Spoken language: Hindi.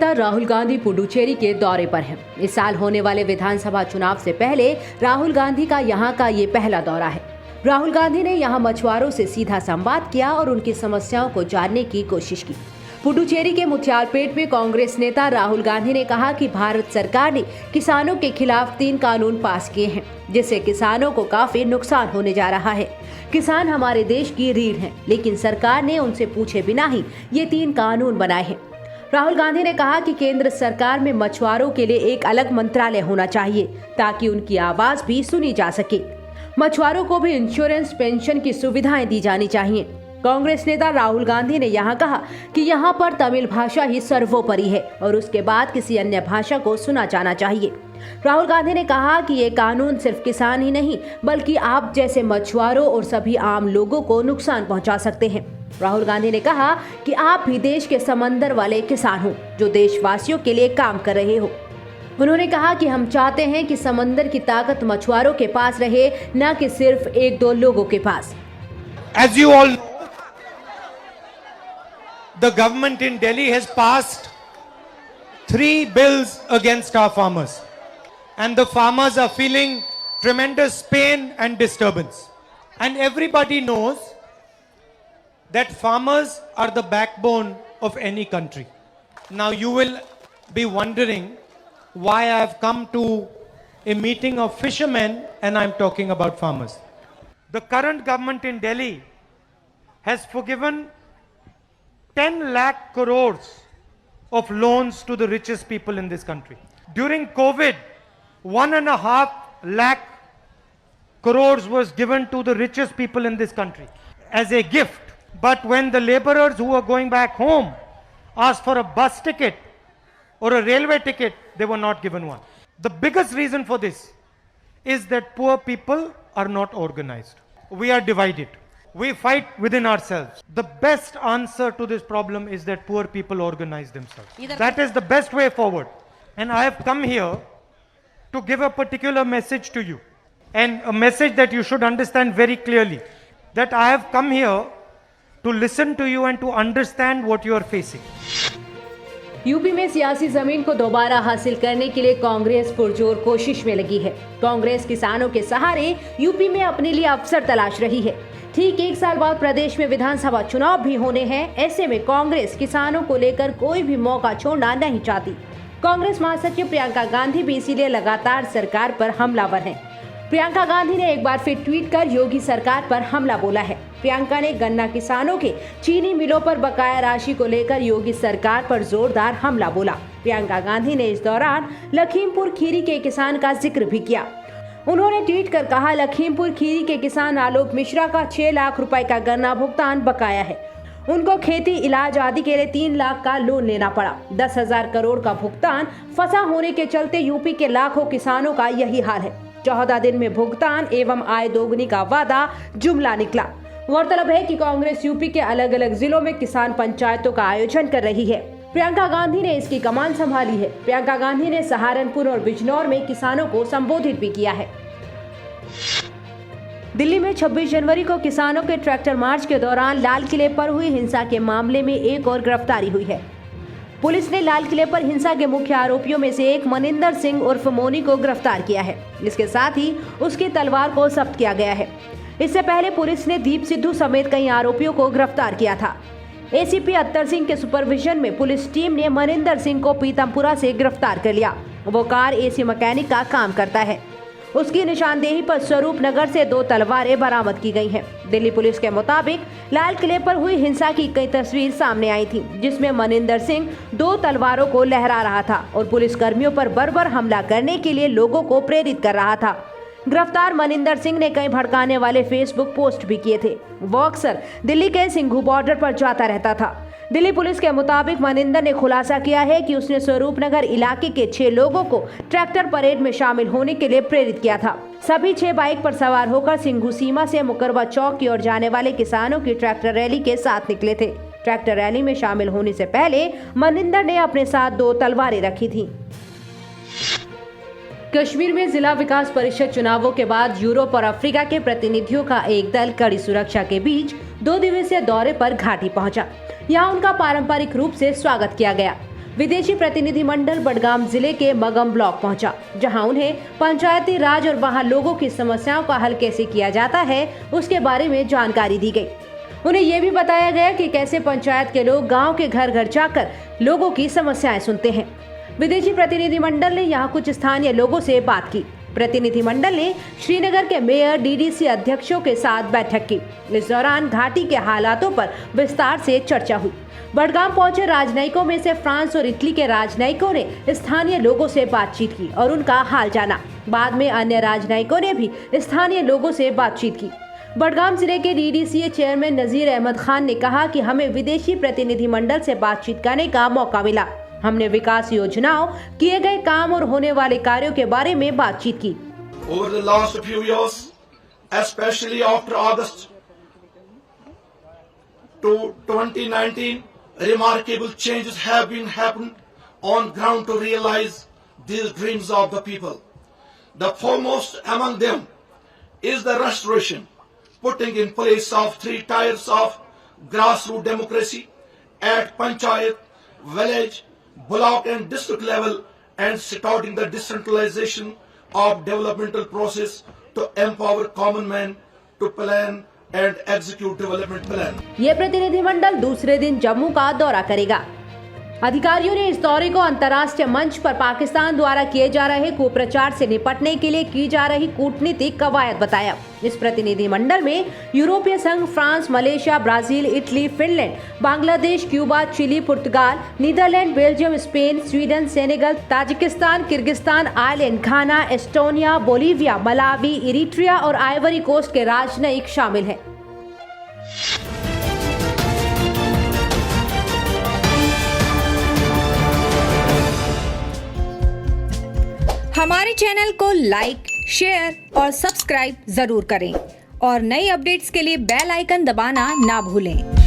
नेता राहुल गांधी पुडुचेरी के दौरे पर हैं। इस साल होने वाले विधानसभा चुनाव से पहले राहुल गांधी का यहां का ये पहला दौरा है। राहुल गांधी ने यहां मछुआरों से सीधा संवाद किया और उनकी समस्याओं को जानने की कोशिश की। पुडुचेरी के मुथियालपेट में कांग्रेस नेता राहुल गांधी ने कहा कि भारत सरकार ने किसानों के खिलाफ 3 कानून पास किए हैं, जिससे किसानों को काफी नुकसान होने जा रहा है। किसान हमारे देश की रीढ़ हैं, लेकिन सरकार ने उनसे पूछे बिना ही ये 3 कानून बनाए हैं। राहुल गांधी ने कहा कि केंद्र सरकार में मछुआरों के लिए एक अलग मंत्रालय होना चाहिए ताकि उनकी आवाज भी सुनी जा सके। मछुआरों को भी इंश्योरेंस, पेंशन की सुविधाएं दी जानी चाहिए। कांग्रेस नेता राहुल गांधी ने यहां कहा कि यहां पर तमिल भाषा ही सर्वोपरि है और उसके बाद किसी अन्य भाषा को सुना जाना चाहिए। राहुल गांधी ने कहा कि ये कानून सिर्फ किसान ही नहीं बल्कि आप जैसे मछुआरों और सभी आम लोगों को नुकसान पहुंचा सकते हैं। राहुल गांधी ने कहा कि आप भी देश के समंदर वाले किसान हो जो देशवासियों के लिए काम कर रहे हो। उन्होंने कहा कि हम चाहते हैं कि समंदर की ताकत मछुआरों के पास रहे, न कि सिर्फ 1-2 लोगों के पास। As you all know, the government in Delhi has passed 3 bills against our farmers, and the farmers are feeling tremendous pain and disturbance. And everybody knows that farmers are the backbone of any country. Now you will be wondering why I have come to a meeting of fishermen and I'm talking about farmers. The current government in Delhi has forgiven 10 lakh crores of loans to the richest people in this country. During COVID, 1.5 lakh crores was given to the richest people in this country as a gift. But when the laborers who are going back home asked for a bus ticket or a railway ticket, they were not given one. The biggest reason for this is that poor people are not organized. We are divided. We fight within ourselves. The best answer to this problem is that poor people organize themselves. That is the best way forward. And I have come here to give a particular message to you, and a message that you should understand very clearly, that I have come here to listen to you and to understand what you are facing. UP में सियासी जमीन को दोबारा हासिल करने के लिए कांग्रेस पुरजोर कोशिश में लगी है। कांग्रेस किसानों के सहारे यूपी में अपने लिए अवसर तलाश रही है। ठीक 1 साल बाद प्रदेश में विधानसभा चुनाव भी होने हैं। ऐसे में कांग्रेस किसानों को लेकर कोई भी मौका छोड़ना नहीं चाहती। कांग्रेस महासचिव प्रियंका गांधी भी इसीलिए लगातार सरकार पर हमलावर हैं। प्रियंका गांधी ने एक बार फिर ट्वीट कर योगी सरकार पर हमला बोला है। प्रियंका ने गन्ना किसानों के चीनी मिलों पर बकाया राशि को लेकर योगी सरकार पर जोरदार हमला बोला। प्रियंका गांधी ने इस दौरान लखीमपुर खीरी के किसान का जिक्र भी किया। उन्होंने ट्वीट कर कहा, लखीमपुर खीरी के किसान आलोक मिश्रा का 6 लाख रुपए का गन्ना भुगतान बकाया है। उनको खेती, इलाज आदि के लिए 3 लाख का लोन लेना पड़ा। 10,000 करोड़ का भुगतान फंसा होने के चलते यूपी के लाखों किसानों का यही हाल है। 14 दिन में भुगतान एवं आय दोगुनी का वादा जुमला निकला। गौरतलब है कि कांग्रेस यूपी के अलग अलग जिलों में किसान पंचायतों का आयोजन कर रही है। प्रियंका गांधी ने इसकी कमान संभाली है। प्रियंका गांधी ने सहारनपुर और बिजनौर में किसानों को संबोधित भी किया है। दिल्ली में 26 जनवरी को किसानों के ट्रैक्टर मार्च के दौरान लाल किले पर हुई हिंसा के मामले में एक और गिरफ्तारी हुई है। पुलिस ने लाल किले पर हिंसा के मुख्य आरोपियों में से एक मनिंदर सिंह उर्फ मोनी को गिरफ्तार किया है। इसके साथ ही उसकी तलवार को जब्त किया गया है। इससे पहले पुलिस ने दीप सिद्धू समेत कई आरोपियों को गिरफ्तार किया था। एसीपी अत्तर सिंह के सुपरविजन में पुलिस टीम ने मनिंदर सिंह को पीतमपुरा से गिरफ्तार कर लिया। वो कार एसी मैकेनिक का काम करता है। उसकी निशानदेही पर स्वरूप नगर से 2 तलवारें बरामद की गई हैं। दिल्ली पुलिस के मुताबिक लाल किले पर हुई हिंसा की कई तस्वीर सामने आई थी, जिसमें मनिंदर सिंह 2 तलवारों को लहरा रहा था और पुलिस कर्मियों पर बर्बर हमला करने के लिए लोगों को प्रेरित कर रहा था। गिरफ्तार मनिंदर सिंह ने कई भड़काने वाले फेसबुक पोस्ट भी किए थे। वो अक्सर दिल्ली के सिंघू बॉर्डर पर जाता रहता था। दिल्ली पुलिस के मुताबिक मनिंदर ने खुलासा किया है कि उसने स्वरूपनगर इलाके के 6 लोगों को ट्रैक्टर परेड में शामिल होने के लिए प्रेरित किया था। सभी 6 बाइक पर सवार होकर सिंघू सीमा से मुकरबा चौक की ओर जाने वाले किसानों की ट्रैक्टर रैली के साथ निकले थे। ट्रैक्टर रैली में शामिल होने से पहले मनिंदर ने अपने साथ 2 तलवारें रखी थी। कश्मीर में जिला विकास परिषद चुनावों के बाद यूरोप और अफ्रीका के प्रतिनिधियों का एक दल कड़ी सुरक्षा के बीच 2 दिवसीय दौरे पर घाटी पहुंचा। यहां उनका पारंपरिक रूप से स्वागत किया गया। विदेशी प्रतिनिधिमंडल बडगाम जिले के मगम ब्लॉक पहुंचा, जहां उन्हें पंचायती राज और वहां लोगों की समस्याओं का हल कैसे किया जाता है उसके बारे में जानकारी दी गई। उन्हें यह भी बताया गया कि कैसे पंचायत के लोग गांव के घर घर जाकर लोगों की समस्याएं सुनते हैं। विदेशी प्रतिनिधिमंडल ने यहां कुछ स्थानीय लोगों से बात की। प्रतिनिधिमंडल ने श्रीनगर के मेयर, डीडीसी अध्यक्षों के साथ बैठक की। इस दौरान घाटी के हालातों पर विस्तार से चर्चा हुई। बडगाम पहुंचे राजनयिकों में से फ्रांस और इटली के राजनयिकों ने स्थानीय लोगों से बातचीत की और उनका हाल जाना। बाद में अन्य राजनयिकों ने भी स्थानीय लोगों से बातचीत की। बडगाम जिले के डीडीसीए चेयरमैन नजीर अहमद खान ने कहा कि हमें विदेशी प्रतिनिधिमंडल से बातचीत करने का मौका मिला। हमने विकास योजनाओं, किए गए काम और होने वाले कार्यों के बारे में बातचीत की। Over the last few years, especially after August 2019, remarkable changes have been happened on ground to realize these dreams of the people. The foremost among them is the restoration, putting in place of 3 tiers of grassroots democracy at panchayat, village, block and district level, and starting the decentralization of developmental process to empower common man to plan and execute development plan. ये प्रतिनिधिमंडल दूसरे दिन जम्मू का दौरा करेगा। अधिकारियों ने इस दौरे को अंतर्राष्ट्रीय मंच पर पाकिस्तान द्वारा किए जा रहे कुप्रचार से निपटने के लिए की जा रही कूटनीतिक कवायद बताया। इस प्रतिनिधिमंडल में यूरोपीय संघ, France, Malaysia, Brazil, Italy, Finland, Bangladesh, Cuba, Chile, पुर्तगाल, Netherlands, Belgium, Spain, Sweden, Senegal, Tajikistan, Kyrgyzstan, Ireland, Ghana, Estonia, Bolivia, Malawi, Eritrea और आइवरी कोस्ट के राजनयिक शामिल हैं। हमारे चैनल को लाइक, शेयर और सब्सक्राइब जरूर करें और नई अपडेट्स के लिए बेल आइकन दबाना ना भूलें।